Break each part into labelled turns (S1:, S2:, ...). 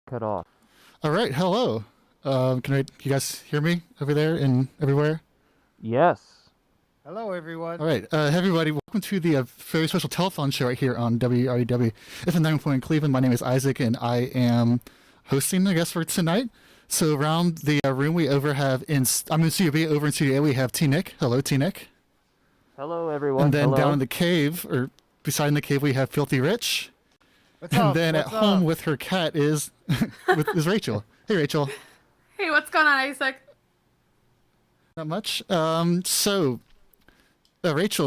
S1: cut off.
S2: All right, hello. You guys hear me over there and everywhere?
S1: Yes.
S3: Hello, everyone.
S2: All right, everybody, welcome to the very special telethon show right here on WRUW-FM 9.1 in Cleveland. My name is Isaac, and I am hosting, I guess, for tonight. So around the room we I'm in Studio B. Over in Studio A, we have T-Nick. Hello, T-Nick.
S1: Hello, everyone.
S2: And then
S1: Hello.
S2: down in the cave, or beside in the cave, we have Filthy Rich.
S3: What's
S2: And
S3: up?
S2: then
S3: What's
S2: at home
S3: up?
S2: with her cat is Rachel. Hey, Rachel.
S4: Hey, what's going on, Isaac?
S2: Not much. Rachel,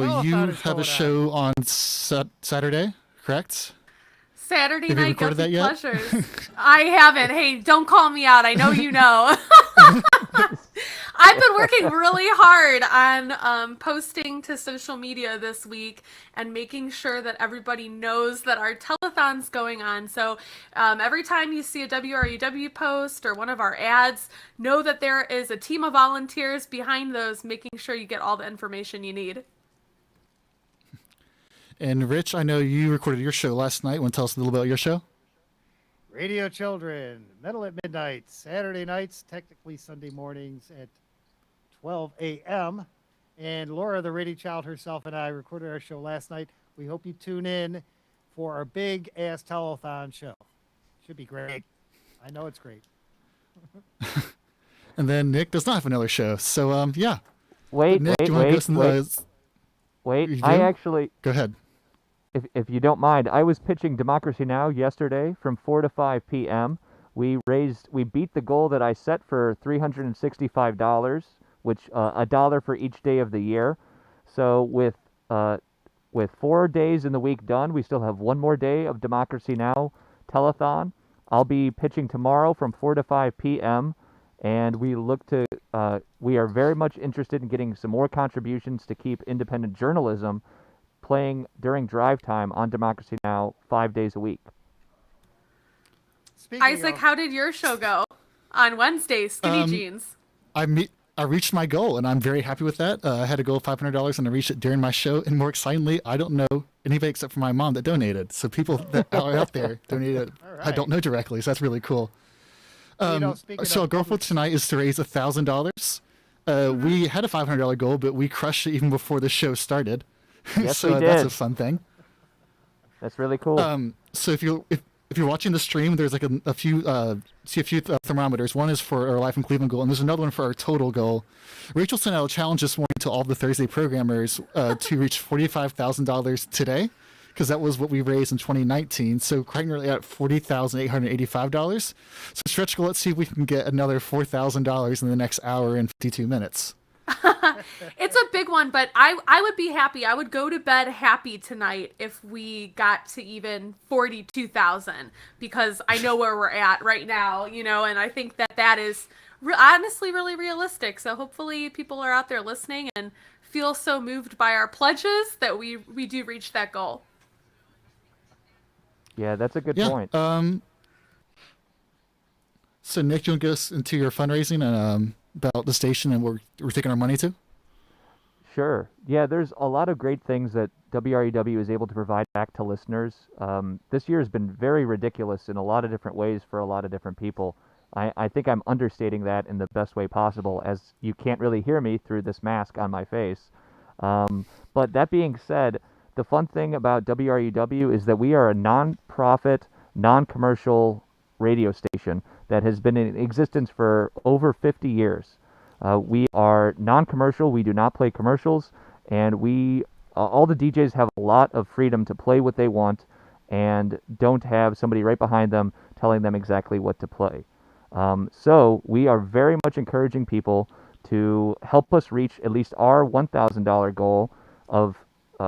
S3: Telethon
S2: you
S3: is
S2: have a
S3: going
S2: show on Saturday, correct?
S4: Saturday
S2: Have you
S4: night
S2: recorded
S4: guilty
S2: that yet?
S4: pleasures. I haven't. Hey, don't call me out. I know you know. I've been working really hard on posting to social media this week and making sure that everybody knows that our telethon's going on. So every time you see a WRUW post or one of our ads, know that there is a team of volunteers behind those, making sure you get all the information you need.
S2: And Rich, I know you recorded your show last night. Want to tell us a little about your show?
S3: Radio Children, Metal at Midnight, Saturday nights, technically Sunday mornings at 12 a.m. And Laura, the radio child herself, and I recorded our show last night. We hope you tune in for our big-ass telethon show. Should be great. I know it's great.
S2: And then Nick does not have another show. So, yeah.
S1: Wait,
S2: Nick,
S1: wait,
S2: do you want to
S1: wait,
S2: go some,
S1: wait.
S2: you
S1: I
S2: do?
S1: actually,
S2: Go ahead.
S1: if you don't mind, I was pitching Democracy Now! Yesterday from 4 to 5 p.m. We beat the goal that I set for $365, which $1 for each day of the year. So with 4 days in the week done, we still have one more day of Democracy Now! Telethon. I'll be pitching tomorrow from 4 to 5 p.m. And we we are very much interested in getting some more contributions to keep independent journalism playing during drive time on Democracy Now! 5 days a week.
S3: Speaking
S4: Isaac,
S3: of,
S4: how did your show go on Wednesday? Skinny jeans.
S2: I reached my goal, and I'm very happy with that. I had a goal of $500, and I reached it during my show. And more excitingly, I don't know anybody except for my mom that donated. So people that are out there donated,
S3: All
S2: I
S3: right.
S2: don't know directly, so that's really cool.
S3: speaking
S2: So our
S3: of
S2: goal for tonight is to raise $1,000. We had a $500 goal, but we crushed it even before the show started.
S1: Yes,
S2: So
S1: we
S2: that's
S1: did.
S2: a fun thing.
S1: That's really cool.
S2: So if you're watching the stream, there's like a few thermometers. One is for our Live from Cleveland goal, and there's another one for our total goal. Rachel sent out a challenge this morning to all the Thursday programmers to reach $45,000 today, because that was what we raised in 2019. So currently at $40,885. So stretch goal. Let's see if we can get another $4,000 in the next hour and 52 minutes.
S4: It's a big one, but I would be happy. I would go to bed happy tonight if we got to even 42,000, because I know where we're at right now, and I think that is honestly really realistic. So hopefully people are out there listening and feel so moved by our pledges that we do reach that goal.
S1: Yeah, that's a good
S2: Yeah.
S1: point.
S2: So Nick, do you want to get us into your fundraising and about the station and where we're taking our money to?
S1: Sure. Yeah, there's a lot of great things that WREW is able to provide back to listeners. This year has been very ridiculous in a lot of different ways for a lot of different people. I think I'm understating that in the best way possible, as you can't really hear me through this mask on my face. But that being said, the fun thing about WREW is that we are a non-profit, non-commercial radio station that has been in existence for over 50 years. We are non-commercial. We do not play commercials, and all the DJs have a lot of freedom to play what they want and don't have somebody right behind them telling them exactly what to play. So we are very much encouraging people to help us reach at least our $1,000 goal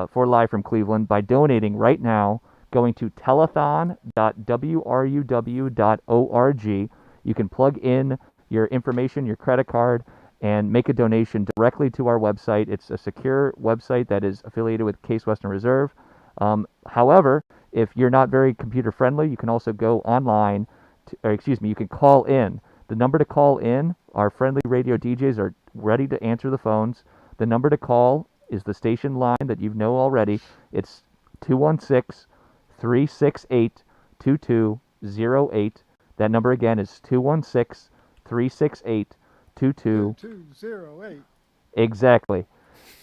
S1: for Live from Cleveland by donating right now, going to telethon.wruw.org. You can plug in your information, your credit card, and make a donation directly to our website. It's a secure website that is affiliated with Case Western Reserve. However, if you're not very computer friendly, you can also go online, you can call in. The number to call in, our friendly radio DJs are ready to answer the phones. The number to call is the station line that you know already. It's 216-368-2208. That number again is 216-368-2208.
S3: 208.
S1: Exactly.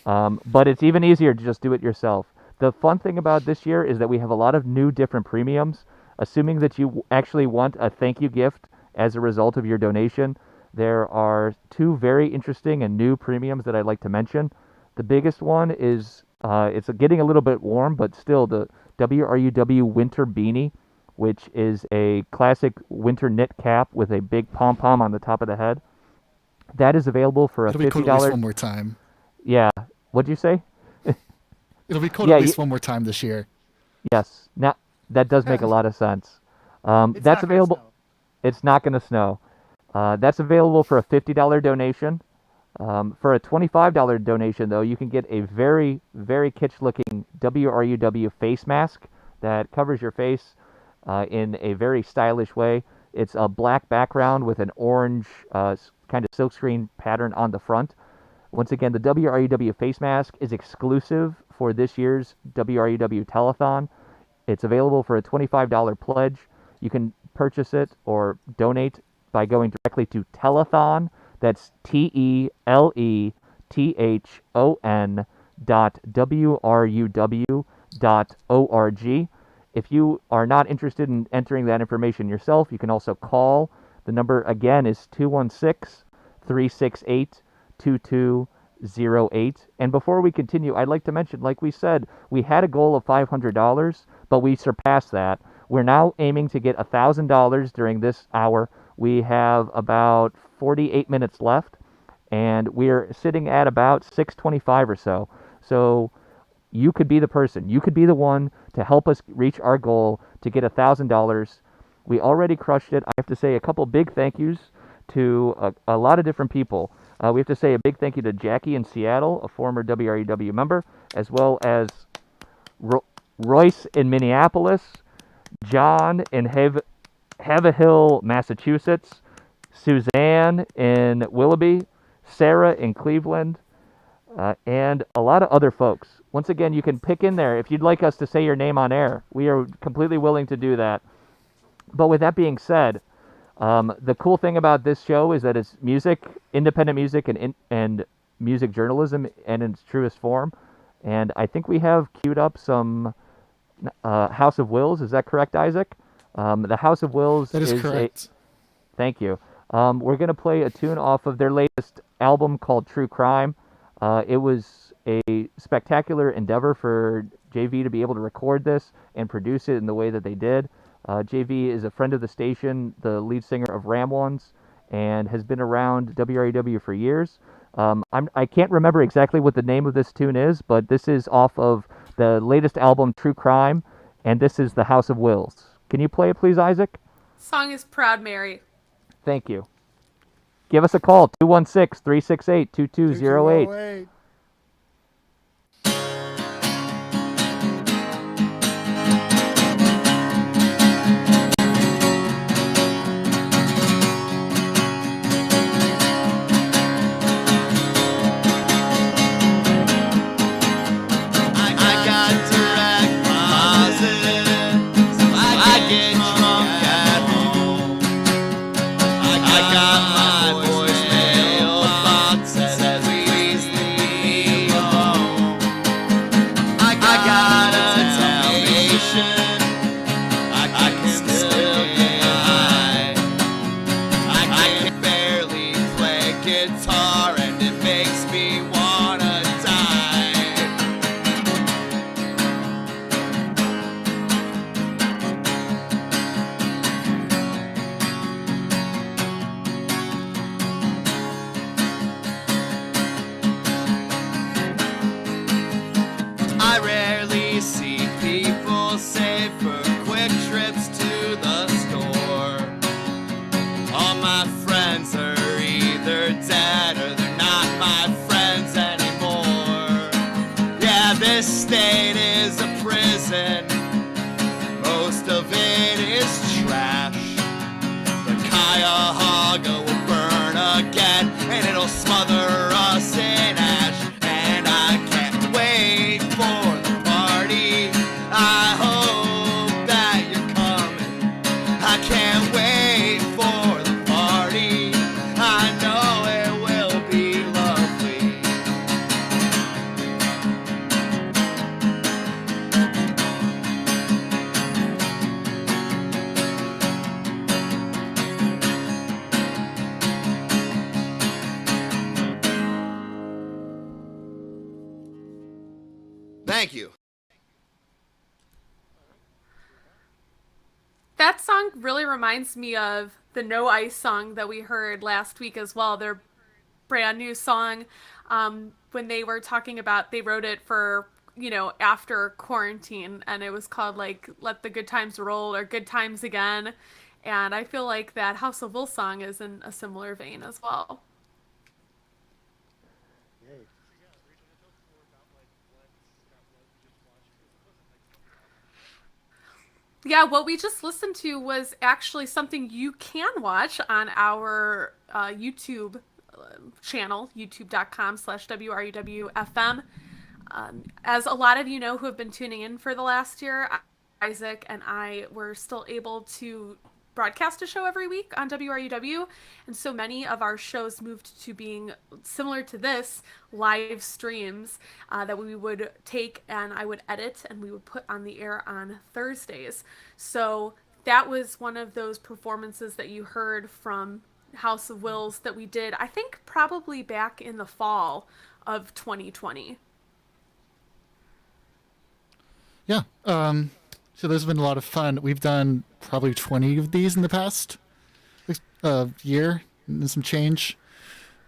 S1: But it's even easier to just do it yourself. The fun thing about this year is that we have a lot of new different premiums. Assuming that you actually want a thank you gift as a result of your donation, there are two very interesting and new premiums that I'd like to mention. The biggest one is it's getting a little bit warm, but still the WRUW Winter Beanie, which is a classic winter knit cap with a big pom-pom on the top of the head. That is available for a
S2: It'll be cold
S1: $50.
S2: at least one more time.
S1: Yeah. What'd you say?
S2: It'll be cold
S1: Yeah,
S2: at least one more time this year.
S1: Yes. Now that does make a lot of sense.
S3: It's
S1: That's
S3: not gonna
S1: available.
S3: snow.
S1: It's not going to snow. That's available for a $50 donation. For a $25 donation, though, you can get a very, very kitsch-looking WRUW face mask that covers your face in a very stylish way. It's a black background with an orange kind of silkscreen pattern on the front. Once again, the WRUW face mask is exclusive for this year's WRUW Telethon. It's available for a $25 pledge. You can purchase it or donate by going directly to Telethon. That's TELETHON.WRUW.org. If you are not interested in entering that information yourself, you can also call. The number again is 216-368-2208. And before we continue, I'd like to mention, like we said, we had a goal of $500, but we surpassed that. We're now aiming to get $1,000 during this hour. We have about 48 minutes left, and we're sitting at about 625 or so. So you could be the person. You could be the one to help us reach our goal to get $1,000. We already crushed it. I have to say a couple big thank yous to a lot of different people. We have to say a big thank you to Jackie in Seattle, a former WREW member, as well as Royce in Minneapolis, John in Haverhill, Massachusetts, Suzanne in Willoughby, Sarah in Cleveland, and a lot of other folks. Once again, you can pick in there if you'd like us to say your name on air. We are completely willing to do that. But with that being said, the cool thing about this show is that it's music, independent music, and music journalism in its truest form. And I think we have queued up some House of Wills. Is that correct, Isaac? The House of Wills
S2: That is correct.
S1: Thank you. We're going to play a tune off of their latest album called True Crime. It was a spectacular endeavor for JV to be able to record this and produce it in the way that they did. JV is a friend of the station, the lead singer of Ram Ones, and has been around WRAW for years. I can't remember exactly what the name of this tune is, but this is off of the latest album, True Crime, and this is The House of Wills. Can you play it, please, Isaac?
S4: Song is Proud Mary.
S1: Thank you. Give us a call, 216-368-2208.
S3: 208.
S5: I hope that you're coming. I can't wait. Thank you.
S4: That song really reminds me of the No Ice song that we heard last week as well. Their brand new song, when they were talking about, they wrote it for, after quarantine, and it was called like Let the Good Times Roll or Good Times Again. And I feel like that House of Wolves song is in a similar vein as well. Yeah, what we just listened to was actually something you can watch on our YouTube channel, youtube.com/WRUW-FM. As a lot of you know who have been tuning in for the last year, Isaac and I were still able to broadcast a show every week on WRUW, and so many of our shows moved to being similar to this, live streams that we would take and I would edit and we would put on the air on Thursdays. So that was one of those performances that you heard from House of Wills that we did, I think probably back in the fall of 2020.
S2: Yeah. So there's been a lot of fun. We've done probably 20 of these in the past year and some change.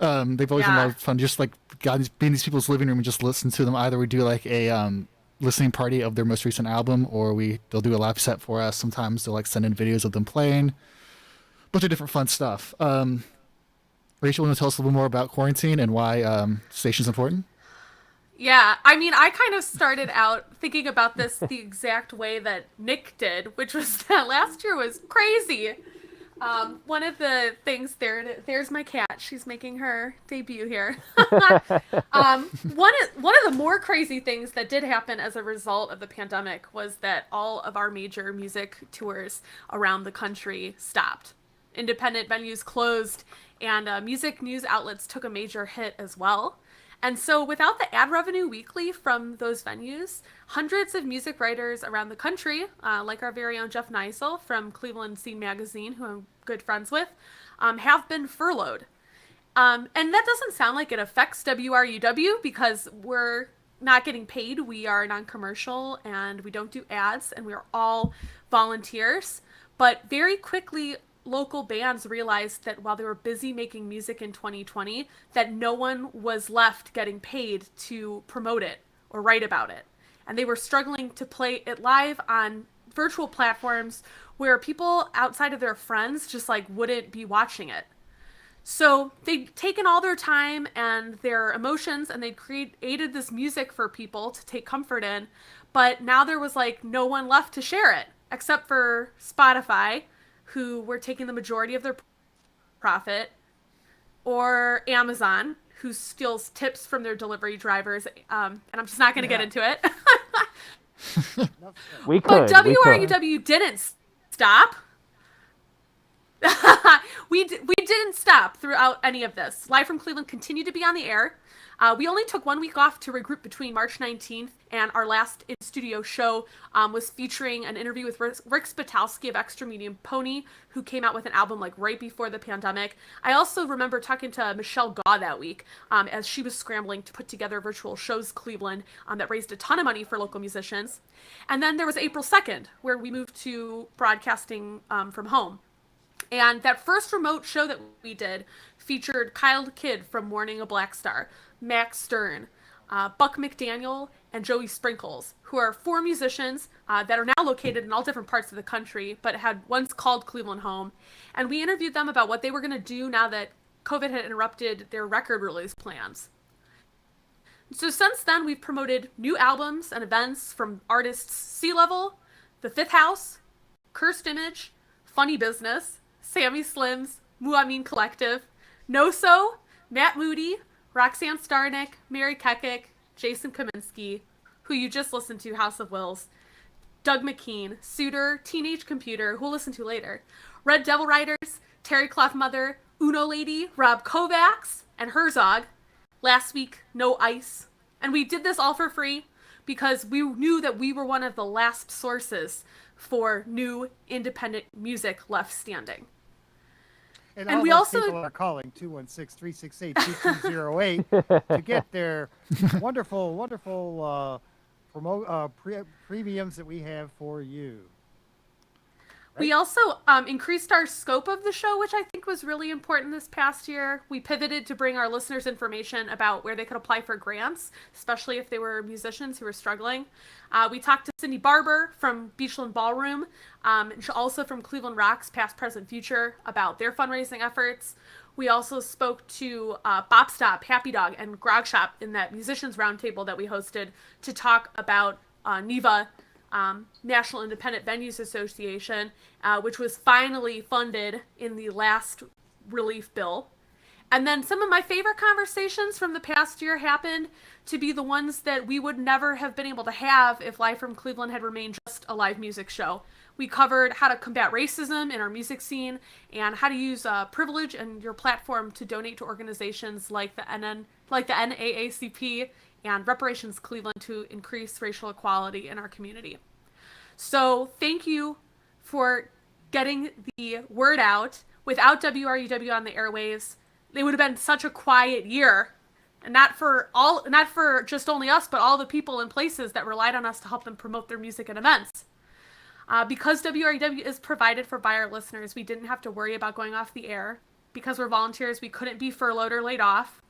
S2: They've always been a lot of fun. Just like being in these people's living room and just listen to them. Either we do like a listening party of their most recent album, or they'll do a live set for us. Sometimes they'll like send in videos of them playing. Bunch of different fun stuff. Rachel, want to tell us a little more about quarantine and why station's important?
S4: Yeah, I mean, I kind of started out thinking about this the exact way that Nick did, which was that last year was crazy. One of the things, there's my cat. She's making her debut here. One of the more crazy things that did happen as a result of the pandemic was that all of our major music tours around the country stopped. Independent venues closed, and music news outlets took a major hit as well. And so without the ad revenue weekly from those venues, hundreds of music writers around the country, like our very own Jeff Neisel from Cleveland Scene Magazine, who I'm good friends with, have been furloughed. And that doesn't sound like it affects WRUW because we're not getting paid. We are non-commercial and we don't do ads and we're all volunteers. But very quickly, local bands realized that while they were busy making music in 2020, that no one was left getting paid to promote it or write about it. And they were struggling to play it live on virtual platforms where people outside of their friends just like wouldn't be watching it. So they'd taken all their time and their emotions and they'd created this music for people to take comfort in. But now there was like no one left to share it except for Spotify, who were taking the majority of their profit, or Amazon, who steals tips from their delivery drivers, and I'm just not going to get into it. But WRUW didn't stop. We didn't stop throughout any of this. Live from Cleveland continued to be on the air. We only took 1 week off to regroup between March 19th and our last in-studio show was featuring an interview with Rick Spitowski of Extra Medium Pony, who came out with an album like right before the pandemic. I also remember talking to Michelle Gaw that week as she was scrambling to put together virtual shows Cleveland that raised a ton of money for local musicians. And then there was April 2nd, where we moved to broadcasting from home. And that first remote show that we did featured Kyle Kidd from Mourning a Black Star, Max Stern, Buck McDaniel, and Joey Sprinkles, who are 4 musicians that are now located in all different parts of the country, but had once called Cleveland home. And we interviewed them about what they were going to do now that COVID had interrupted their record release plans. So since then, we've promoted new albums and events from artists Sea Level, The Fifth House, Cursed Image, Funny Business, Sammy Slims, Muamin Collective, No-So, Matt Moody, Roxanne Starnick, Mary Kekik, Jason Kaminsky, who you just listened to, House of Wills, Doug McKean, Suitor, Teenage Computer, who we'll listen to later, Red Devil Riders, Terry Cloth Mother, Uno Lady, Rob Kovacs, and Herzog. Last week, No Ice. And we did this all for free because we knew that we were one of the last sources for new independent music left standing.
S3: And all
S4: we
S3: those
S4: also
S3: people are calling 216-368-2208 to get their wonderful premiums that we have for you.
S4: We also increased our scope of the show, which I think was really important this past year. We pivoted to bring our listeners information about where they could apply for grants, especially if they were musicians who were struggling. We talked to Cindy Barber from Beachland Ballroom, and also from Cleveland Rocks, Past, Present, Future, about their fundraising efforts. We also spoke to Bop Stop, Happy Dog, and Grog Shop in that musicians roundtable that we hosted to talk about NIVA, National Independent Venues Association, which was finally funded in the last relief bill. And then some of my favorite conversations from the past year happened to be the ones that we would never have been able to have if Live from Cleveland had remained just a live music show. We covered how to combat racism in our music scene and how to use privilege and your platform to donate to organizations like the NAACP and Reparations Cleveland to increase racial equality in our community. So thank you for getting the word out. Without WRUW on the airwaves, it would have been such a quiet year, and not for just only us, but all the people and places that relied on us to help them promote their music and events. Because WRUW is provided for by our listeners, we didn't have to worry about going off the air. Because we're volunteers, we couldn't be furloughed or laid off.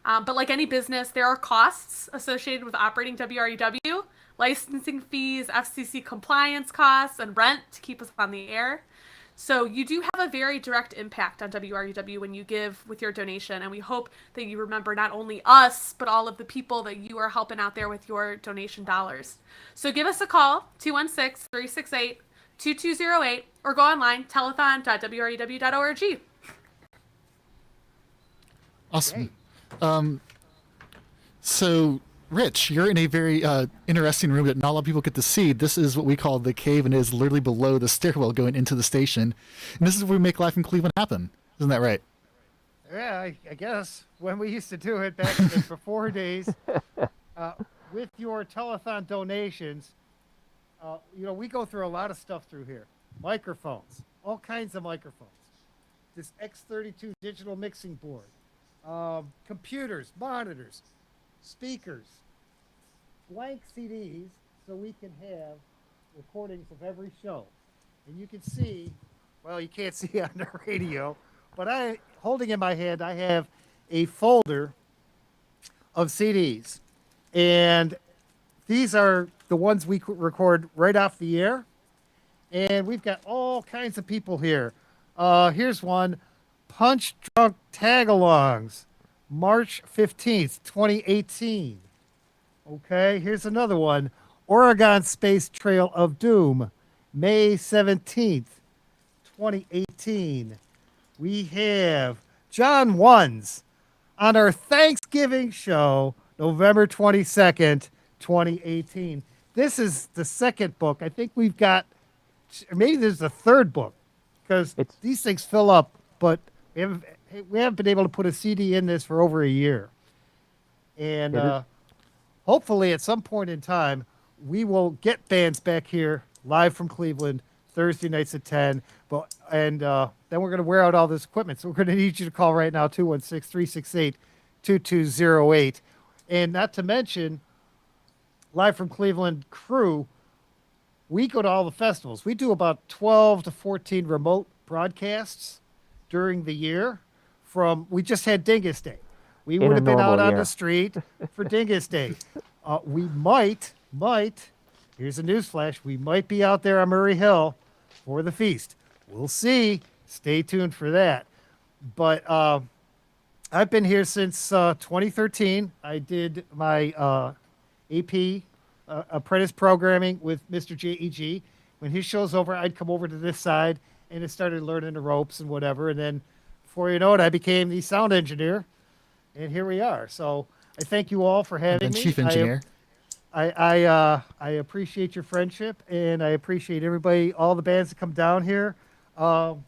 S4: But like any business, there are costs associated with operating WRUW, licensing fees, FCC compliance costs, and rent to keep us on the air. So you do have a very direct impact on WRUW when you give with your donation, and we hope that you remember not only us, but all of the people that you are helping out there with your donation dollars. So give us a call, 216-368-2208, or go online, telethon.wruw.org.
S2: Awesome. So, Rich, you're in a very interesting room that not a lot of people get to see. This is what we call the cave, and it is literally below the stairwell going into the station. And this is where we make Life in Cleveland happen. Isn't that right?
S3: Yeah, I guess when we used to do it back in the before days, with your telethon donations, we go through a lot of stuff through here. Microphones, all kinds of microphones. This X32 digital mixing board, computers, monitors, speakers, blank CDs, so we can have recordings of every show. And you can see, well, you can't see on the radio, but holding in my hand, I have a folder of CDs. And these are the ones we record right off the air. And we've got all kinds of people here. Here's one, Punch Drunk Tagalongs, March 15th, 2018. Okay, here's another one, Oregon Space Trail of Doom, May 17th, 2018. We have John Ones on our Thanksgiving show, November 22nd, 2018. This is the second book. I think we've got, maybe there's a third book, because these things fill up, but we haven't been able to put a CD in this for over a year. And hopefully at some point in time, we will get bands back here live from Cleveland Thursday nights at 10. Then we're going to wear out all this equipment. So we're going to need you to call right now, 216-368-2208. And not to mention, Live from Cleveland crew, we go to all the festivals. We do about 12 to 14 remote broadcasts during the year. We just had Dingus Day. We would have been out on the street for Dingus Day. We might, here's a newsflash, we might be out there on Murray Hill for the feast. We'll see. Stay tuned for that. But I've been here since 2013. I did my AP apprentice programming with Mr. JEG. When his show's over, I'd come over to this side and I started learning the ropes and whatever. And then before you know it, I became the sound engineer. And here we are. So I thank you all for having me.
S2: Chief engineer.
S3: I appreciate your friendship, and I appreciate everybody, all the bands that come down here. One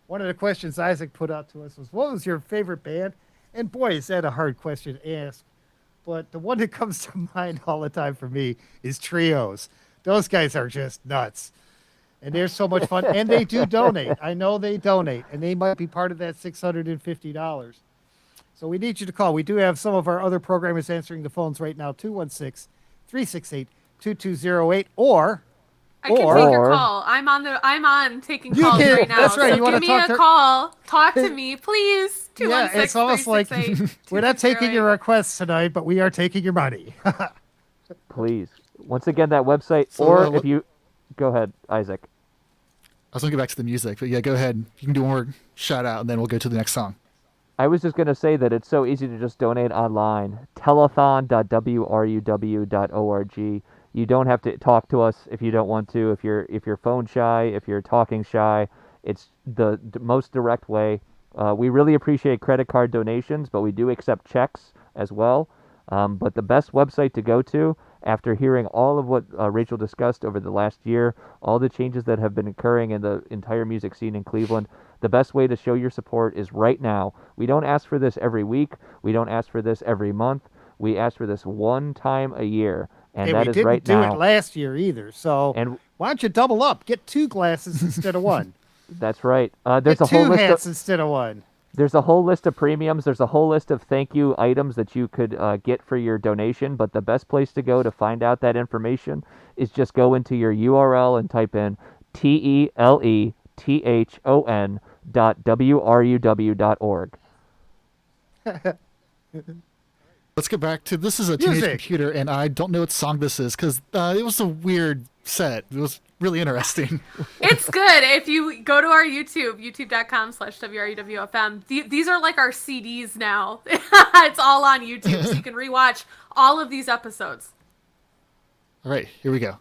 S3: of the questions Isaac put out to us was, what was your favorite band? And boy, is that a hard question to ask. But the one that comes to mind all the time for me is Trios. Those guys are just nuts. And they're so much fun. And they do donate. I know they donate. And they might be part of that $650. So we need you to call. We do have some of our other programmers answering the phones right now, 216-368-2208. 2208, or
S4: I can take your call. I'm on taking calls right now.
S3: That's right.
S4: So
S3: You want
S4: give
S3: to
S4: me
S3: talk
S4: a call. Talk to me, please. 216-368-2668.
S3: Yeah, it's almost like we're not taking your requests tonight, but we are taking your money.
S1: Please. Once again, that website,
S2: So,
S1: or if you... Go ahead, Isaac.
S2: I was going to get back to the music, but yeah, go ahead. You can do one more shout out, and then we'll go to the next song.
S1: I was just going to say that it's so easy to just donate online. Telethon.wruw.org. You don't have to talk to us if you don't want to. If you're phone shy, if you're talking shy, it's the most direct way. We really appreciate credit card donations, but we do accept checks as well. But the best website to go to, after hearing all of what Rachel discussed over the last year, all the changes that have been occurring in the entire music scene in Cleveland, the best way to show your support is right now. We don't ask for this every week. We don't ask for this every month. We ask for this one time a year, and that is right now.
S3: We didn't do it last year either, so why don't you double up? Get 2 glasses instead of 1.
S1: That's right. There's a whole
S3: Get 2
S1: list
S3: hats
S1: of,
S3: instead of 1.
S1: There's a whole list of premiums. There's a whole list of thank you items that you could get for your donation. But the best place to go to find out that information is just go into your URL and type in telethon.wruw.org.
S2: Let's get back to this. Is a Teenage Computer, and I don't know what song this is because it was a weird set. It was really interesting.
S4: It's good. If you go to our YouTube, youtube.com/WRUW-FM, these are like our CDs now. It's all on YouTube, so you can rewatch all of these episodes.
S2: All right, here we go.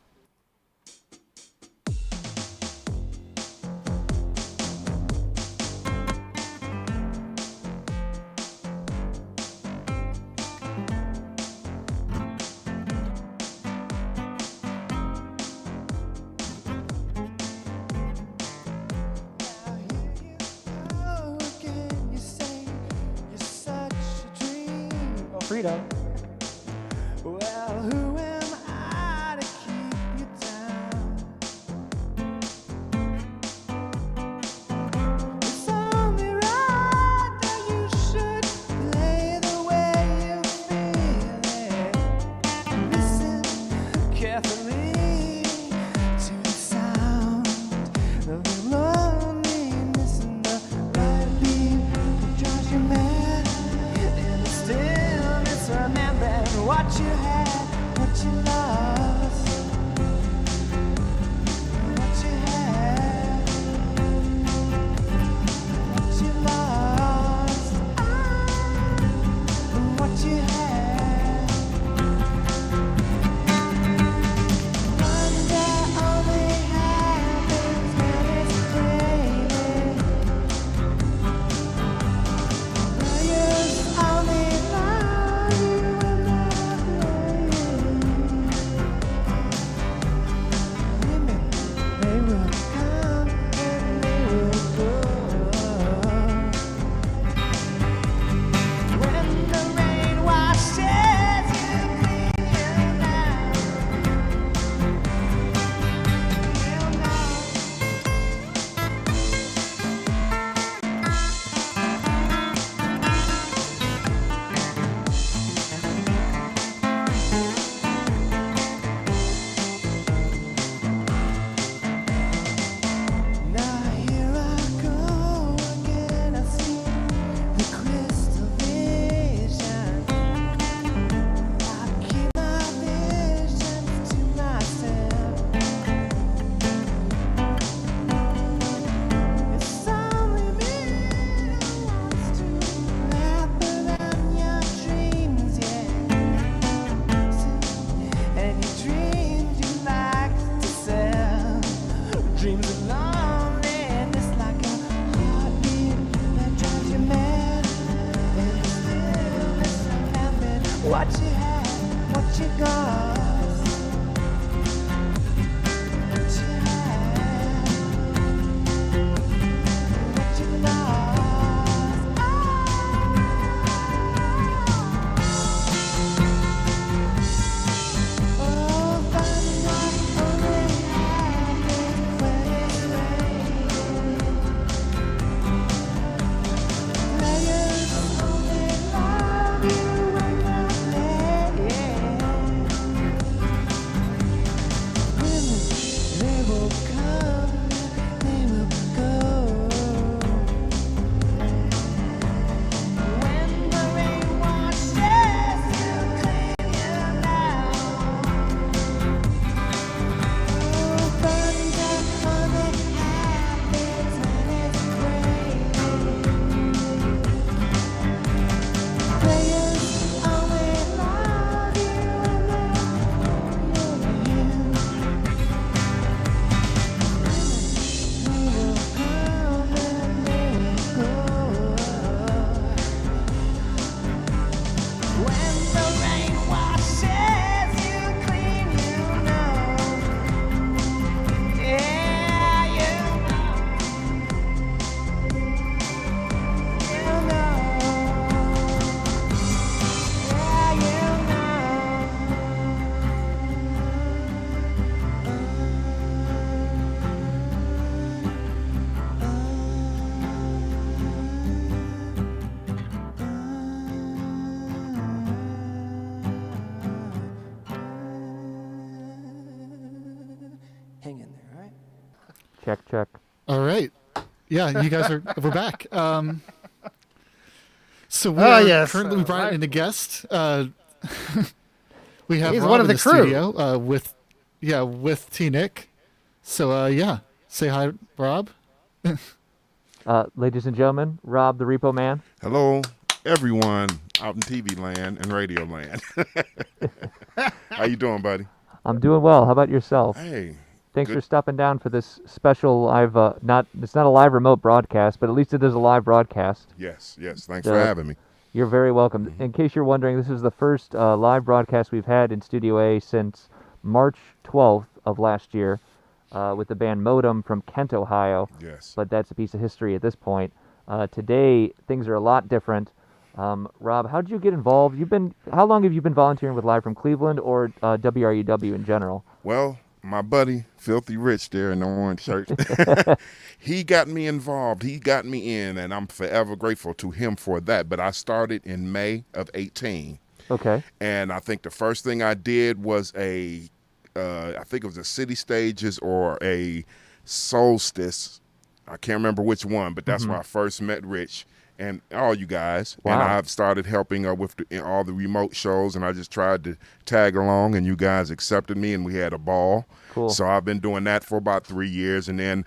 S5: Freedom.
S6: Well, who am I to keep you down? It's only right that you should play the way you feel it. Listen carefully to the sound of the loneliness and the light beam that drives you mad. In the stillness, remember what you had, what you lost, what you had, what you lost, what you had. Hang in there, all right?
S1: Check.
S2: All right. Yeah, you guys we're back. So
S3: yes,
S2: currently we brought in a guest. We have
S3: He's
S2: Rob
S3: one of
S2: in
S3: the
S2: the
S3: crew.
S2: studio with T Nick. So say hi, Rob.
S1: Ladies and gentlemen, Rob the Repo Man.
S7: Hello, everyone out in TV land and radio land. How you doing, buddy?
S1: I'm doing well. How about yourself?
S7: Hey,
S1: Thanks
S7: good.
S1: for stopping down for this special live. It's not a live remote broadcast, but at least it is a live broadcast.
S7: Yes. Thanks for having me.
S1: You're very welcome. In case you're wondering, this is the first live broadcast we've had in Studio A since March 12th of last year with the band Modem from Kent, Ohio.
S7: Yes.
S1: But that's a piece of history at this point. Today, things are a lot different. Rob, how did you get involved? How long have you been volunteering with Live from Cleveland or WRUW in general?
S7: Well, my buddy, Filthy Rich there in the orange shirt, he got me involved. He got me in, and I'm forever grateful to him for that. But I started in May of 18.
S1: Okay.
S7: And I think the first thing I did was I think it was a City Stages or a Solstice. I can't remember which one, but that's where I first met Rich and all you guys.
S1: Wow.
S7: And I've started helping with all the remote shows, and I just tried to tag along, and you guys accepted me, and we had a ball.
S1: Cool.
S7: So I've been doing that for about 3 years, and then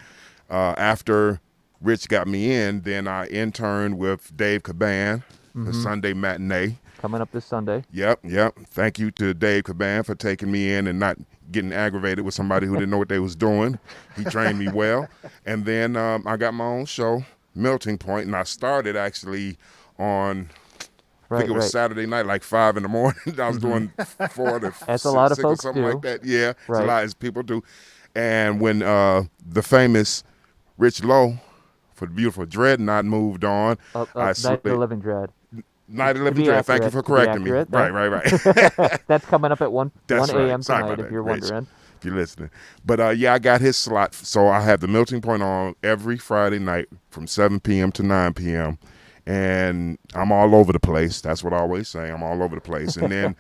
S7: after Rich got me in, then I interned with Dave Caban, the Sunday matinee.
S1: Coming up this Sunday.
S7: Yep. Thank you to Dave Caban for taking me in and not getting aggravated with somebody who didn't know what they was doing. He trained me well. And then I got my own show, Melting Point, and I started actually on, I think it was Saturday night, like 5 in the morning. I was doing 4 to
S1: That's
S7: 6
S1: a lot of
S7: or
S1: folks
S7: something
S1: do.
S7: like that. Yeah, it's
S1: Right.
S7: a lot as people do. And when the famous Rich Lowe for the beautiful Dreadnought moved on,
S1: Night of the Living Dread.
S7: Night of the Living
S1: be
S7: Dread. Thank you
S1: accurate,
S7: for
S1: to be
S7: correcting me.
S1: accurate,
S7: Right.
S1: That's coming up at 1
S7: That's right.
S1: a.m.
S7: Sorry
S1: tonight,
S7: about
S1: if
S7: that,
S1: you're
S7: Rich,
S1: wondering.
S7: if you're listening. But I got his slot. So I have the Melting Point on every Friday night from 7 p.m. to 9 p.m. And I'm all over the place. That's what I always say. I'm all over the place. And then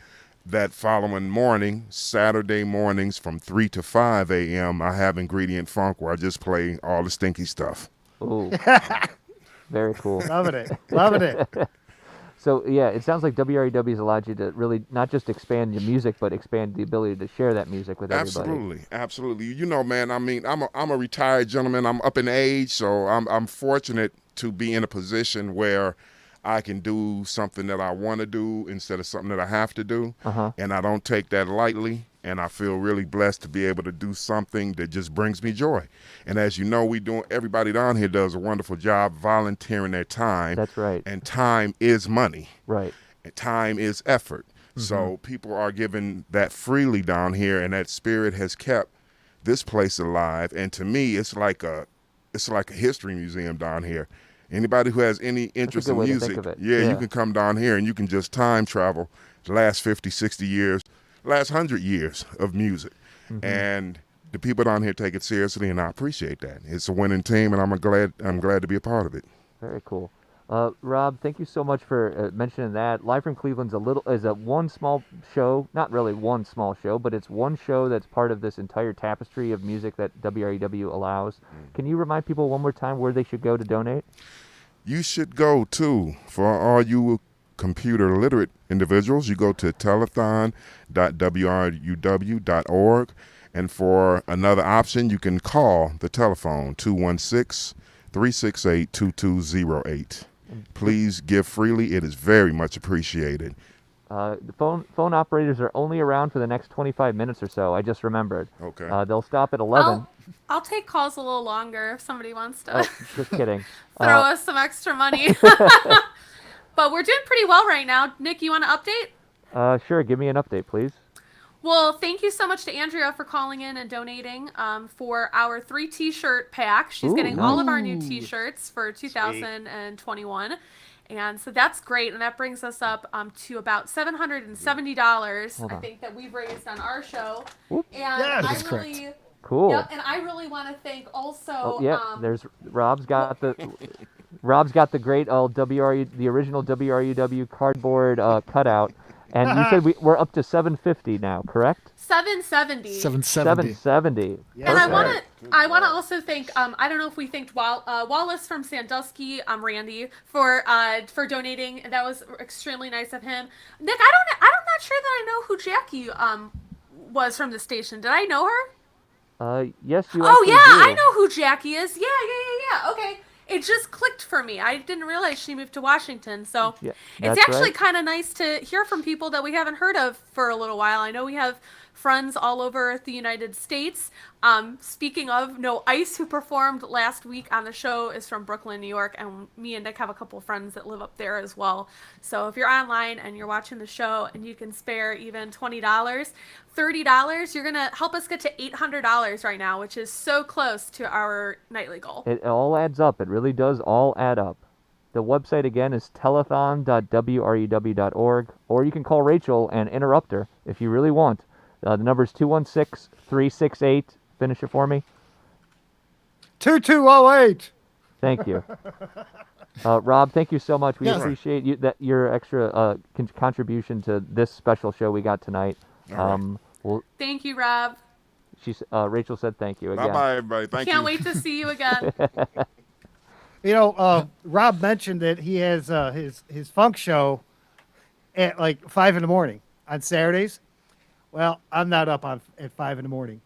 S7: that following morning, Saturday mornings from 3 to 5 a.m., I have Ingredient Funk where I just play all the stinky stuff.
S1: Ooh. Very cool.
S3: Loving it.
S1: So, yeah, it sounds like WREW has allowed you to really not just expand your music, but expand the ability to share that music with everybody.
S7: Absolutely. You know, man, I mean, I'm a retired gentleman. I'm up in age, so I'm fortunate to be in a position where I can do something that I want to do instead of something that I have to do. And I don't take that lightly. And I feel really blessed to be able to do something that just brings me joy. And as you know, everybody down here does a wonderful job volunteering their time.
S1: That's right.
S7: And time is money.
S1: Right.
S7: And time is effort. So people are giving that freely down here, and that spirit has kept this place alive. And to me, it's like a history museum down here. Anybody who has any interest in music, you can come down here and you can just time travel the last 50, 60 years. Last 100 years of music, and the people down here take it seriously, and I appreciate that. It's a winning team, and I'm glad to be a part of it.
S1: Very cool. Rob, thank you so much for mentioning that. Live from Cleveland's is a one small show, not really one small show, but it's one show that's part of this entire tapestry of music that WREW allows. Can you remind people one more time where they should go to donate?
S7: You should go too, for all you computer literate individuals. You go to telethon.wruw.org, and for another option, you can call the telephone 216-368-2208. Please give freely. It is very much appreciated.
S1: The phone operators are only around for the next 25 minutes or so. I just remembered.
S7: Okay.
S1: They'll stop at 11.
S4: I'll take calls a little longer if somebody wants to
S1: Just kidding.
S4: throw us some extra money. But we're doing pretty well right now. Nick, you want to update?
S1: Sure. Give me an update, please.
S4: Well, thank you so much to Andrea for calling in and donating for our 3 t-shirt pack. She's getting all of our new t-shirts for 2021. And so that's great. And that brings us up to about $770, I think, that we've raised on our show. And
S3: Yes,
S4: I really...
S1: Cool.
S4: Yep, and I really want to thank also...
S1: there's Rob's got the great old the original WRUW cardboard cutout And you said we're up to 750 now, correct?
S4: 770.
S2: 770.
S1: 770.
S3: Yeah.
S4: And I
S1: Okay.
S4: want to also thank I don't know if we thanked Wallace from Sandusky, Randy for donating. That was extremely nice of him. Nick, I'm not sure that I know who Jackie was from the station. Did I know her?
S1: Yes, you
S4: Oh
S1: actually
S4: yeah,
S1: do.
S4: I know who Jackie is. Yeah. Okay. It just clicked for me. I didn't realize she moved to Washington. So
S1: Yeah,
S4: it's
S1: that's
S4: actually
S1: right.
S4: kind of nice to hear from people that we haven't heard of for a little while. I know we have friends all over the United States. Speaking of, No Ice, who performed last week on the show, is from Brooklyn, New York, and me and Nick have a couple friends that live up there as well. So if you're online and you're watching the show and you can spare even $20, $30, you're going to help us get to $800 right now, which is so close to our nightly goal.
S1: It all adds up. It really does all add up. The website again is telethon.wruw.org, or you can call Rachel and interrupt her if you really want. The number is 216-368. Finish it for me.
S3: 2208.
S1: Thank you. Rob, thank you so much. We
S2: Yes.
S1: appreciate your extra contribution to this special show we got tonight.
S7: All right.
S1: Well,
S4: Thank you, Rob.
S1: Rachel said thank you again.
S7: Bye-bye, everybody. Thank
S4: Can't
S7: you.
S4: wait to see you again.
S3: Rob mentioned that he has his funk show at like 5 in the morning on Saturdays. Well, I'm not up at 5 in the morning.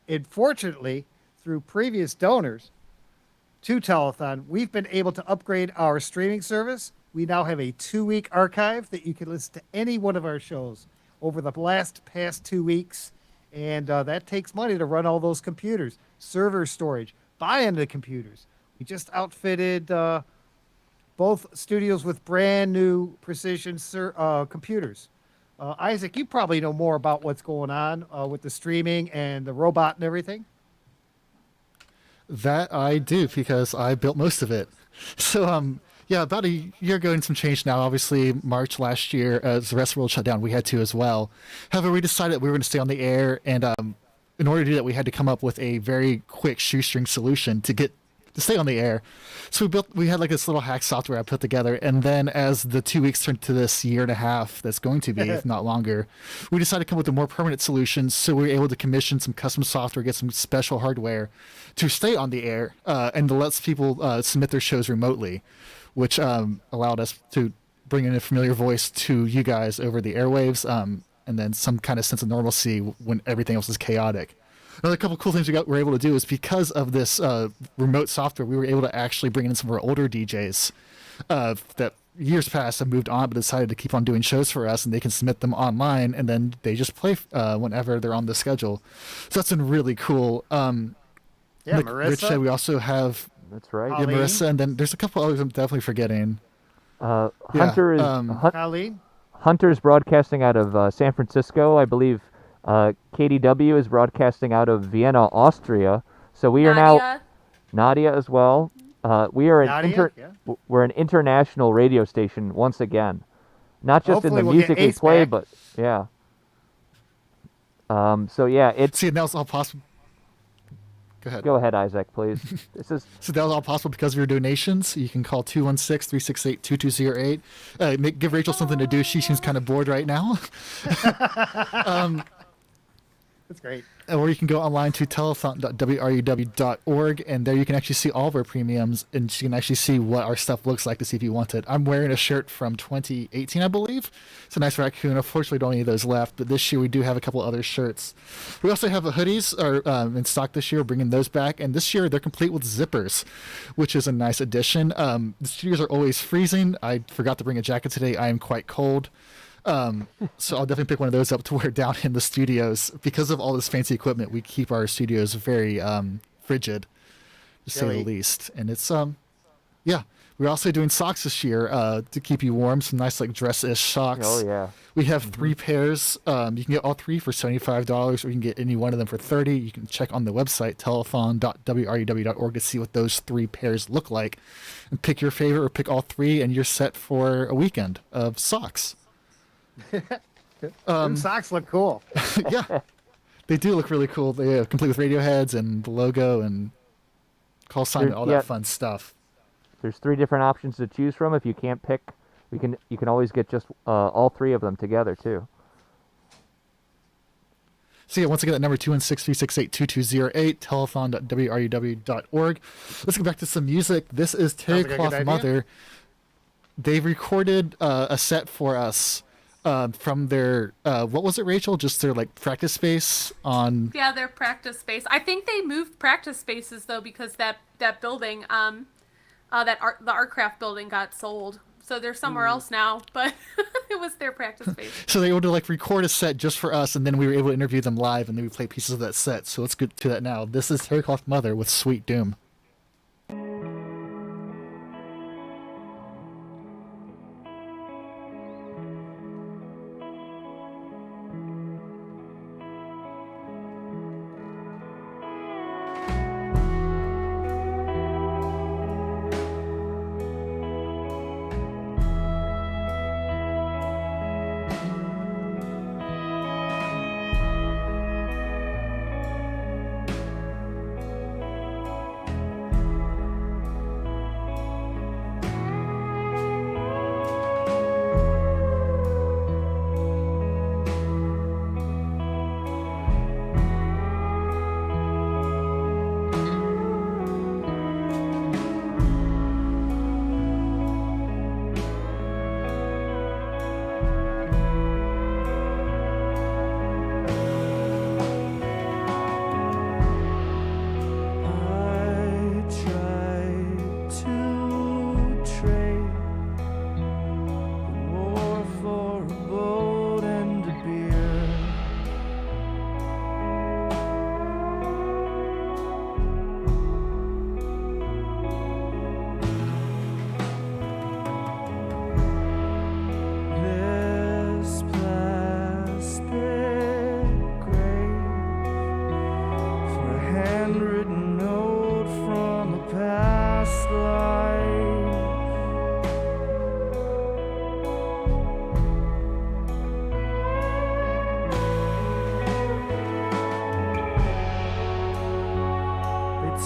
S3: And fortunately, through previous donors to Telethon, we've been able to upgrade our streaming service. We now have a 2-week archive that you can listen to any one of our shows over the past 2 weeks. And that takes money to run all those computers, server storage, buy into the computers. We just outfitted both studios with brand new precision computers. Isaac, you probably know more about what's going on with the streaming and the robot and everything.
S2: That I do because I built most of it. So, yeah, about a year ago and some change now. Obviously, March last year, as the rest of the world shut down, we had to as well. However, we decided we were going to stay on the air, and in order to do that, we had to come up with a very quick shoestring solution to stay on the air. So we had like this little hack software I put together, and then as the 2 weeks turned to this year and a half that's going to be, if not longer, we decided to come up with a more permanent solution. So we were able to commission some custom software, get some special hardware to stay on the air, and to let people submit their shows remotely, which allowed us to bring in a familiar voice to you guys over the airwaves, and then some kind of sense of normalcy when everything else is chaotic. Another couple cool things we're able to do is because of this remote software, we were able to actually bring in some of our older DJs that years past have moved on but decided to keep on doing shows for us, and they can submit them online, and then they just play whenever they're on the schedule. So that's been really cool.
S3: Yeah,
S2: like Rich said, we also have
S1: That's right.
S3: Colleen.
S2: Marissa, and then there's a couple others I'm definitely forgetting.
S1: Hunter is
S3: Colleen?
S1: Hunter's broadcasting out of San Francisco, I believe. KDW is broadcasting out of Vienna, Austria. So we are now Nadia as well. We are we're an international radio station once again, not just
S3: Hopefully
S1: in the
S3: we'll get
S1: music we
S3: Ace
S1: play,
S3: back.
S1: but yeah. So yeah, it's
S2: See, and that was all possible. Go ahead.
S1: go ahead, Isaac, please. This is
S2: So that was all possible because of your donations. You can call 216-368-2208. Give Rachel something to do. She seems kind of bored right now.
S3: That's great.
S2: Or you can go online to telethon.wruw.org, and there you can actually see all of our premiums, and you can actually see what our stuff looks like to see if you want it. I'm wearing a shirt from 2018, I believe. It's a nice raccoon. Unfortunately, don't have any of those left, but this year we do have a couple other shirts. We also have hoodies in stock this year, bringing those back, and this year they're complete with zippers, which is a nice addition. The studios are always freezing. I forgot to bring a jacket today. I am quite cold. So I'll definitely pick one of those up to wear down in the studios. Because of all this fancy equipment, we keep our studios very frigid, to say the least. And it's yeah. We're also doing socks this year to keep you warm. Some nice like dress-ish socks.
S1: oh yeah.
S2: We have 3 pairs. You can get all 3 for $75, or you can get any one of them for $30. You can check on the website telethon.wruw.org to see what those 3 pairs look like, and pick your favorite or pick all 3, and you're set for a weekend of socks.
S3: Them socks look cool.
S2: Yeah, they do look really cool. They are complete with radio heads and the logo and call sign and all
S1: Yeah.
S2: that fun stuff.
S1: There's 3 different options to choose from. If you can't pick You can always get just all three of them together too.
S2: So yeah, once again, that number 216-368-2208, telethon.wruw.org. Let's get back to some music. This is Terry
S3: Sounds like a
S2: Cloth
S3: good idea.
S2: Mother. They've recorded a set for us from their, what was it, Rachel? Just their like practice space on...
S4: Yeah, their practice space. I think they moved practice spaces though because that building, the Artcraft building got sold. So they're somewhere else now, but it was their practice space.
S2: So they were able to like record a set just for us, and then we were able to interview them live, and then we play pieces of that set. So let's get to that now. This is Terry Cloth Mother with Sweet Doom.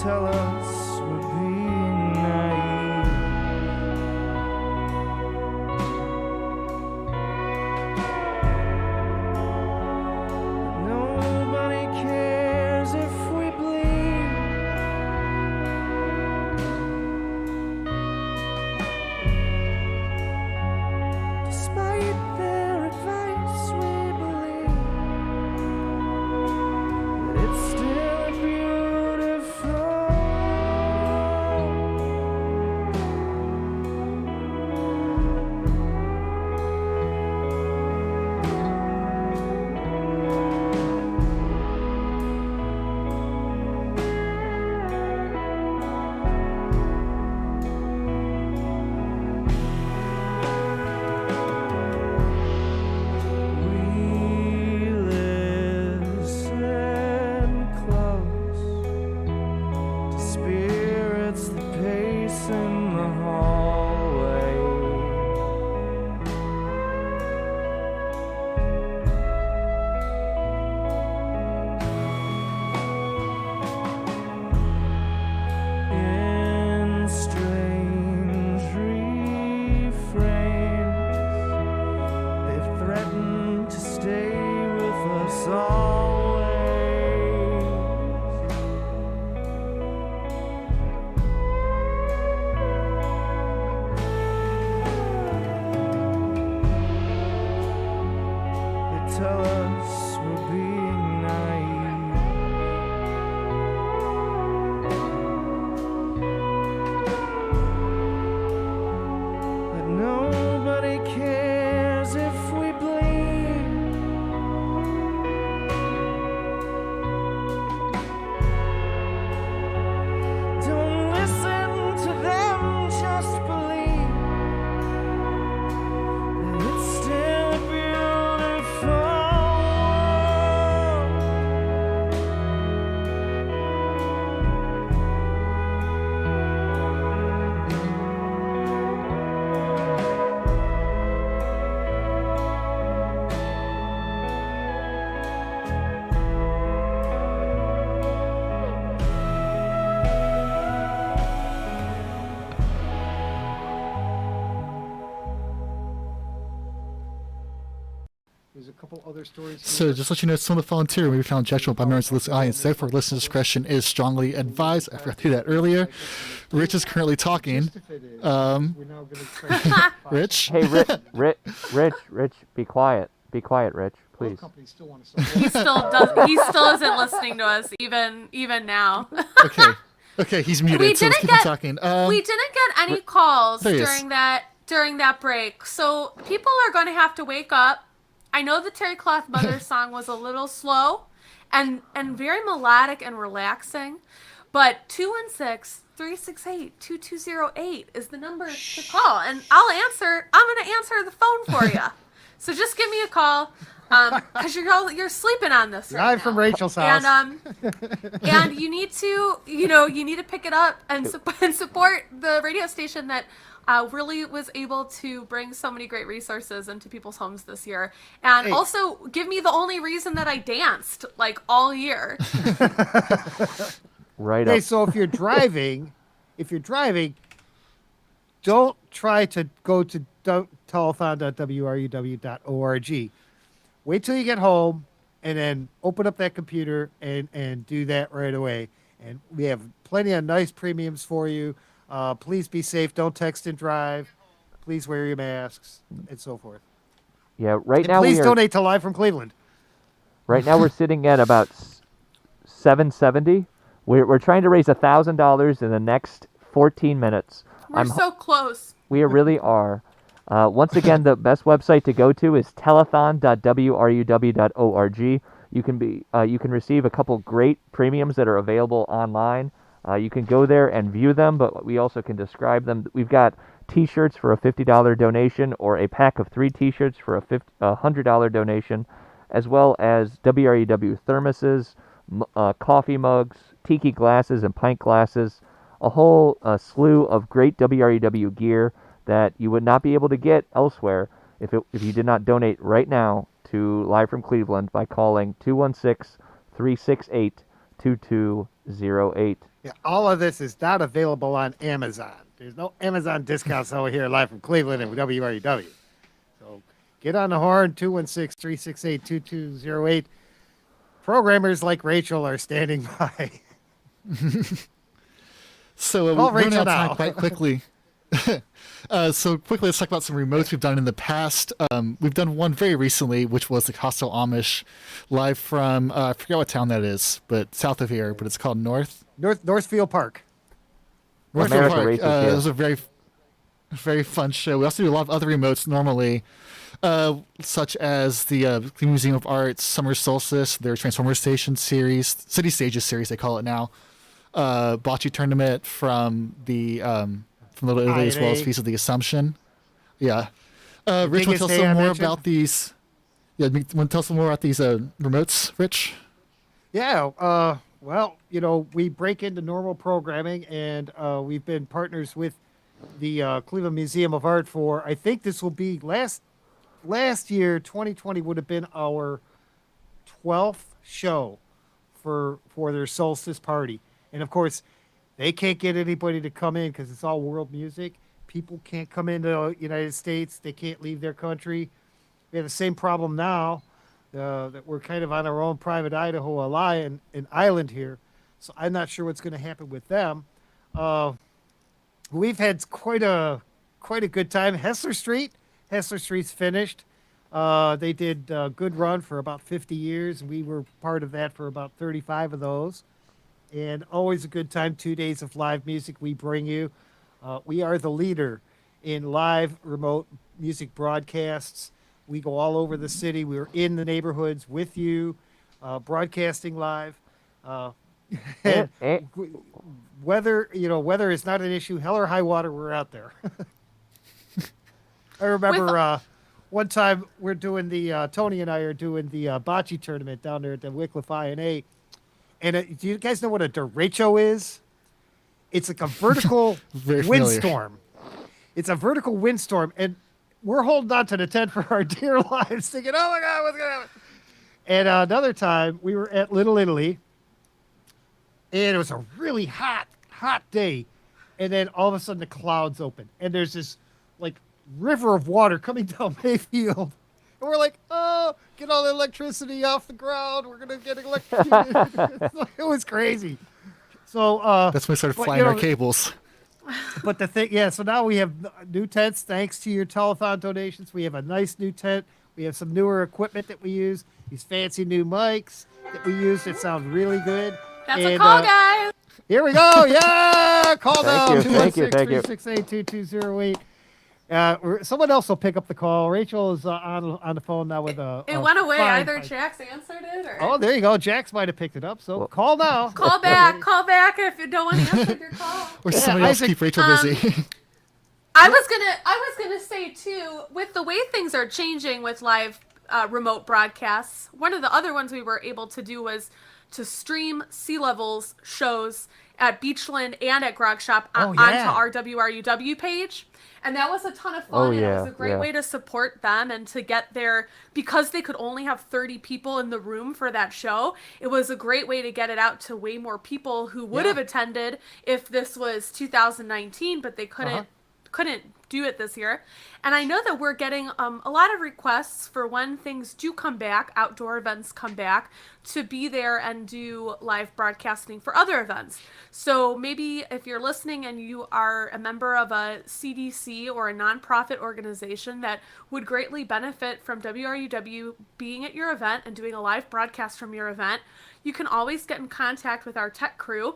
S6: Tell us we're being naive. Nobody cares if we bleed. Despite their advice, we believe that it's still a beautiful
S3: other stories.
S2: So
S3: here.
S2: just to let you know, some of the volunteer may be found objectionable by members of this audience. Therefore, listener discretion is strongly advised. I forgot to do that earlier. Rich is currently talking.
S3: Just to fit in, we're now gonna try to
S2: Rich?
S1: Hey, Rich, be quiet. Be quiet, Rich,
S3: Oil
S1: please.
S3: companies still want to
S4: He still does. He still isn't listening to us, even now.
S2: Okay. Okay, he's muted,
S4: We
S2: so let's
S4: didn't
S2: keep him
S4: get-
S2: talking.
S4: We didn't get any calls
S2: There he is.
S4: during that break, so people are going to have to wake up. I know the Terry Cloth Mother song was a little slow, and very melodic and relaxing, but 216-368-2208 is the number to call, and I'll answer. I'm going to answer the phone for you. So just give me a call, because you're sleeping on this right
S3: live
S4: now.
S3: from Rachel's house.
S4: And you need to pick it up and support the radio station that really was able to bring so many great resources into people's homes this year, and
S3: Hey.
S4: also give me the only reason that I danced like all year.
S1: Right
S3: Okay,
S1: up.
S3: so if you're driving, don't try to go to telethon.wruw.org. Wait till you get home and then open up that computer and do that right away. And we have plenty of nice premiums for you. Please be safe. Don't text and drive. Please wear your masks and so forth.
S1: Yeah, right
S3: And
S1: now
S3: please
S1: we are.
S3: donate to Live from Cleveland.
S1: Right now we're sitting at about 770. We're trying to raise $1,000 in the next 14 minutes.
S4: We're so close.
S1: We really are. Once again, the best website to go to is telethon.wruw.org. You can receive a couple great premiums that are available online. You can go there and view them, but we also can describe them. We've got T-shirts for a $50 donation, or a pack of 3 T-shirts for a $100 donation, as well as WRUW thermoses, coffee mugs, tiki glasses, and pint glasses. A whole slew of great WRUW gear that you would not be able to get elsewhere if you did not donate right now to Live from Cleveland by calling 216-368-2208.
S3: Yeah, all of this is not available on Amazon. There's no Amazon discounts over here live from Cleveland and WRUW. So get on the horn, 216-368-2208. Programmers like Rachel are standing by.
S2: So
S3: Call
S2: we're running
S3: Rachel
S2: out of time
S3: now.
S2: quite quickly. So quickly, let's talk about some remotes we've done in the past. We've done one very recently, which was the Hostile Amish, live from, I forget what town that is, but south of here, but it's called
S3: Northfield Park.
S2: Northfield
S1: America
S2: Park.
S1: Races, yeah.
S2: It was a very fun show. We also do a lot of other remotes normally, such as the Cleveland Museum of Art's Summer Solstice, their Transformer Station series, City Stages series they call it now, bocce tournament from Little Italy, as well as
S3: INA.
S2: Feast of the Assumption. Yeah. Rich, want to
S3: biggest
S2: tell
S3: day I
S2: some more
S3: mentioned?
S2: about these? Yeah, want to tell some more about these remotes, Rich?
S3: Yeah, well, we break into normal programming, and we've been partners with the Cleveland Museum of Art for, I think this will be last year, 2020 would have been our 12th show for their solstice party. And of course, they can't get anybody to come in because it's all world music. People can't come into the United States. They can't leave their country. We have the same problem now. That we're kind of on our own private Idaho island here. So I'm not sure what's going to happen with them. We've had quite a good time. Hessler Street's finished. They did a good run for about 50 years. We were part of that for about 35 of those. And always a good time. 2 days of live music we bring you. We are the leader in live remote music broadcasts. We go all over the city. We're in the neighborhoods with you, broadcasting live. And weather is not an issue. Hell or high water, we're out there. I remember one time we're doing Tony and I are doing the bocce tournament down there at the Wycliffe INA. And do you guys know what a derecho is? It's like a vertical
S2: Very familiar.
S3: windstorm. It's a vertical windstorm, and we're holding on to the tent for our dear lives, thinking, "Oh my God, what's gonna happen?" And another time, we were at Little Italy, and it was a really hot day, and then all of a sudden the clouds open, and there's this like river of water coming down Mayfield, and we're like, "Oh, get all the electricity off the ground. We're gonna get electrocuted. It was crazy. So
S2: That's when we started
S3: but,
S2: flying
S3: you know,
S2: our cables.
S3: But the thing, yeah. So now we have new tents thanks to your telethon donations. We have a nice new tent. We have some newer equipment that we use. These fancy new mics that we use that sound really good.
S4: That's a call,
S3: uh,
S4: guys.
S3: Here we go. Yeah, call
S1: Thank
S3: down
S1: you, thank you.
S3: 216-368-2208. Someone else will pick up the call. Rachel is on the phone now with a.
S4: It went away.
S3: fine-
S4: Either Jax answered it or.
S3: Oh, there you go. Jax might have picked it up. So call now.
S4: Call back. Call back if no one answered your call.
S2: Or somebody else
S3: Isaac,
S2: keep Rachel busy.
S4: I was gonna say too, with the way things are changing with live remote broadcasts, one of the other ones we were able to do was to stream Sea Levels shows at Beachland and at Grog Shop onto our WRUW page. And that was a ton of fun. And it was a great way to support them and to get there, because they could only have 30 people in the room for that show. It was a great way to get it out to way more people who would have attended if this was 2019, but they couldn't do it this year. And I know that we're getting a lot of requests for when things do come back, outdoor events come back, to be there and do live broadcasting for other events. So maybe if you're listening and you are a member of a CDC or a nonprofit organization that would greatly benefit from WRUW being at your event and doing a live broadcast from your event, you can always get in contact with our tech crew,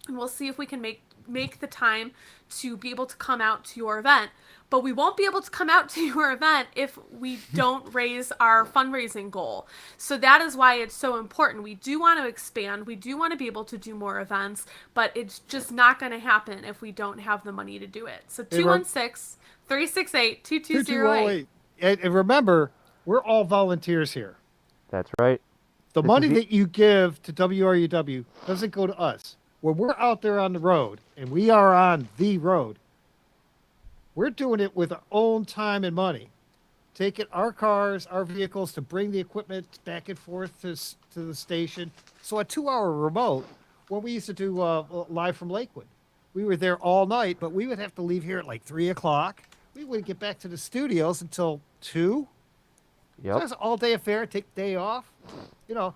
S4: and we'll see if we can make the time to be able to come out to your event. But we won't be able to come out to your event if we don't raise our fundraising goal. So that is why it's so important. We do want to expand. We do want to be able to do more events, but it's just not going to happen if we don't have the money to do it. So 216-368-2208.
S3: And remember, we're all volunteers here.
S1: That's right.
S3: The
S1: This
S3: money
S1: is
S3: that you give to WRUW doesn't go to us. When we're out there on the road, and we are on the road, we're doing it with our own time and money, taking our cars, our vehicles to bring the equipment back and forth to the station. So a 2-hour remote, when we used to do live from Lakewood, we were there all night, but we would have to leave here at like 3 o'clock. We wouldn't get back to the studios until 2.
S1: Yep.
S3: So that's an all-day affair. Take day off. You know,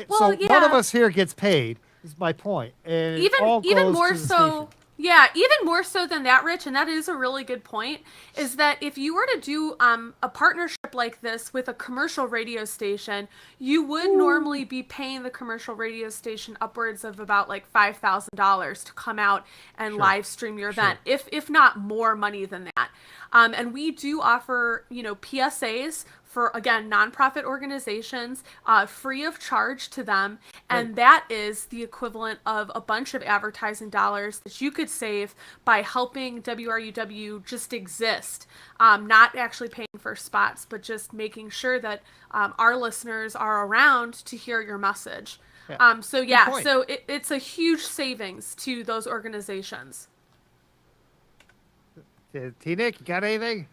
S4: Well,
S3: so
S4: yeah.
S3: none of us here gets paid. Is my point. And it all
S4: even
S3: goes
S4: more
S3: to the
S4: so.
S3: station.
S4: Yeah, even more so than that, Rich, and that is a really good point, is that if you were to do a partnership like this with a commercial radio station, you would normally be paying the commercial radio station upwards of about like $5,000 to come out and live stream your event, if not more money than that. And we do offer, PSAs for, again, nonprofit organizations, free of charge to them. And that is the equivalent of a bunch of advertising dollars that you could save by helping WRUW just exist. Not actually paying for spots, but just making sure that our listeners are around to hear your message. So it's a huge savings to those organizations.
S3: T-Nick, you got anything?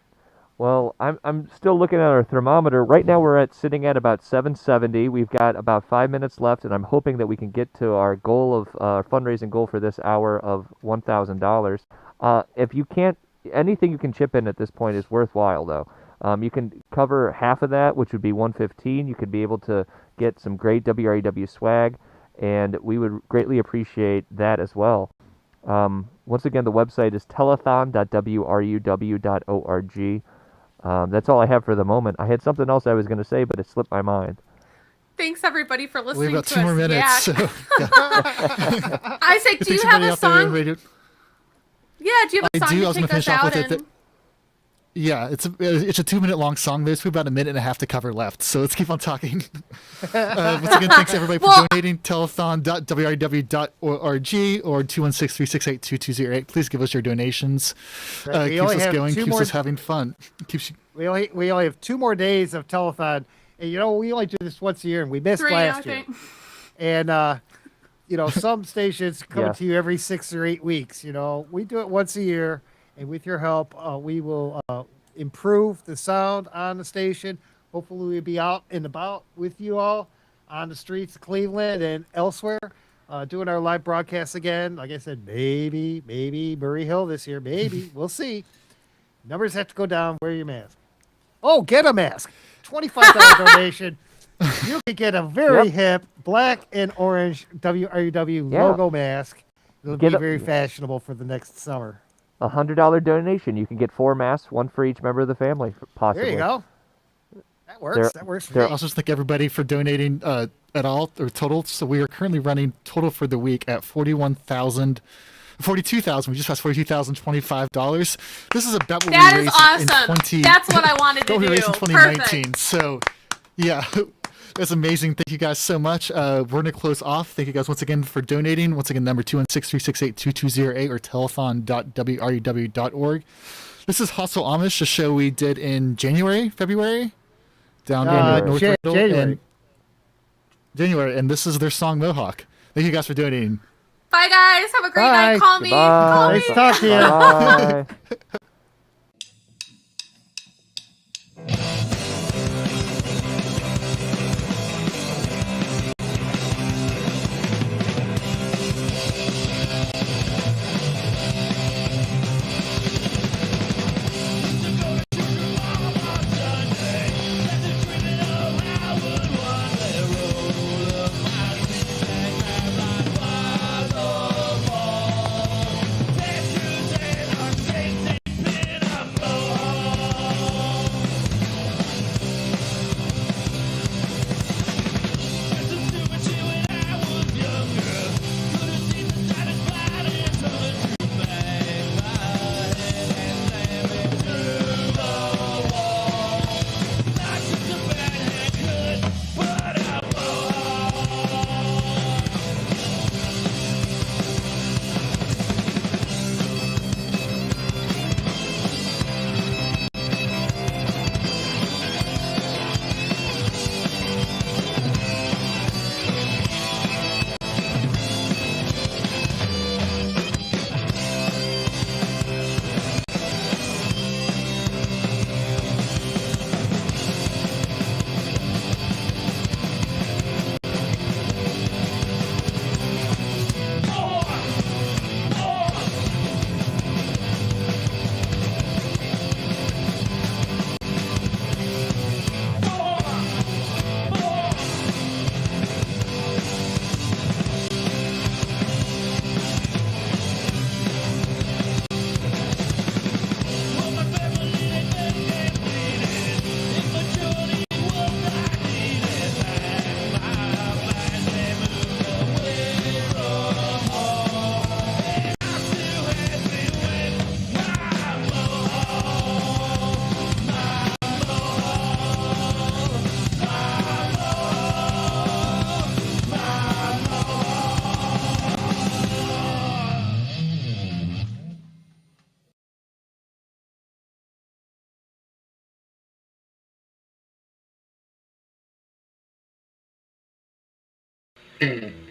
S1: Well, I'm still looking at our thermometer. Right now we're sitting at about 770. We've got about 5 minutes left, and I'm hoping that we can get to our goal of fundraising goal for this hour of $1,000. If you can't, anything you can chip in at this point is worthwhile, though. You can cover half of that, which would be $115. You could be able to get some great WREW swag, and we would greatly appreciate that as well. Once again, the website is telethon.wruw.org. That's all I have for the moment. I had something else I was going to say, but it slipped my mind.
S4: Thanks, everybody, for listening
S2: We've got
S4: to
S2: 2
S4: us.
S2: more minutes. So,
S4: Isaac, do you have a song? Yeah, do you have a song
S2: I do. I
S4: to
S2: was going
S4: take
S2: to
S4: us
S2: finish off
S4: out
S2: with it.
S4: in?
S2: Yeah, it's a 2-minute long song. There's about a minute and a half to cover left, so let's keep on talking. Once again, thanks everybody for donating. Telethon.wrw.org or 216-368-2208. Please give us your donations. Keeps us going, keeps us having fun.
S3: We only have 2 more days of telethon, and we only do this once a year, and we missed
S4: 3,
S3: last
S4: I
S3: year.
S4: think.
S3: And some stations come to you every 6 or 8 weeks. We do it once a year. And with your help, we will improve the sound on the station. Hopefully we'll be out and about with you all on the streets of Cleveland and elsewhere, doing our live broadcasts again. Like I said, maybe Murray Hill this year. Maybe. We'll see. Numbers have to go down. Wear your mask. Oh, get a mask. $25 donation you can get a very hip black and orange WRUW
S1: Yeah.
S3: logo mask. It'll
S1: Get
S3: be
S1: a-
S3: very fashionable for the next summer.
S1: $100 donation. You can get 4 masks, one for each member of the family, possibly.
S3: There you go. That works.
S1: They're-
S3: That works for
S1: they're-
S3: me.
S2: I also thank everybody for donating at all or total. So we are currently running total for the week at $42,000. We just passed $42,025. This is about what
S4: That
S2: we
S4: is
S2: raised
S4: awesome.
S2: in 20.
S4: That's what I wanted to
S2: what we
S4: do.
S2: raised in 2019.
S4: Perfect.
S2: So, yeah, that's amazing. Thank you guys so much. We're gonna close off. Thank you guys once again for donating. Once again, number 216-368-2208 or telethon.wruw.org. This is Hustle Amish, a show we did in February, down in North Randall.
S3: January.
S2: And January, and this is their song Mohawk. Thank you guys for donating.
S4: Bye, guys. Have a great
S3: Bye.
S4: night. Call me.
S1: Goodbye.
S4: Call me.
S3: Nice to talk to you.
S1: Bye.
S8: Mm.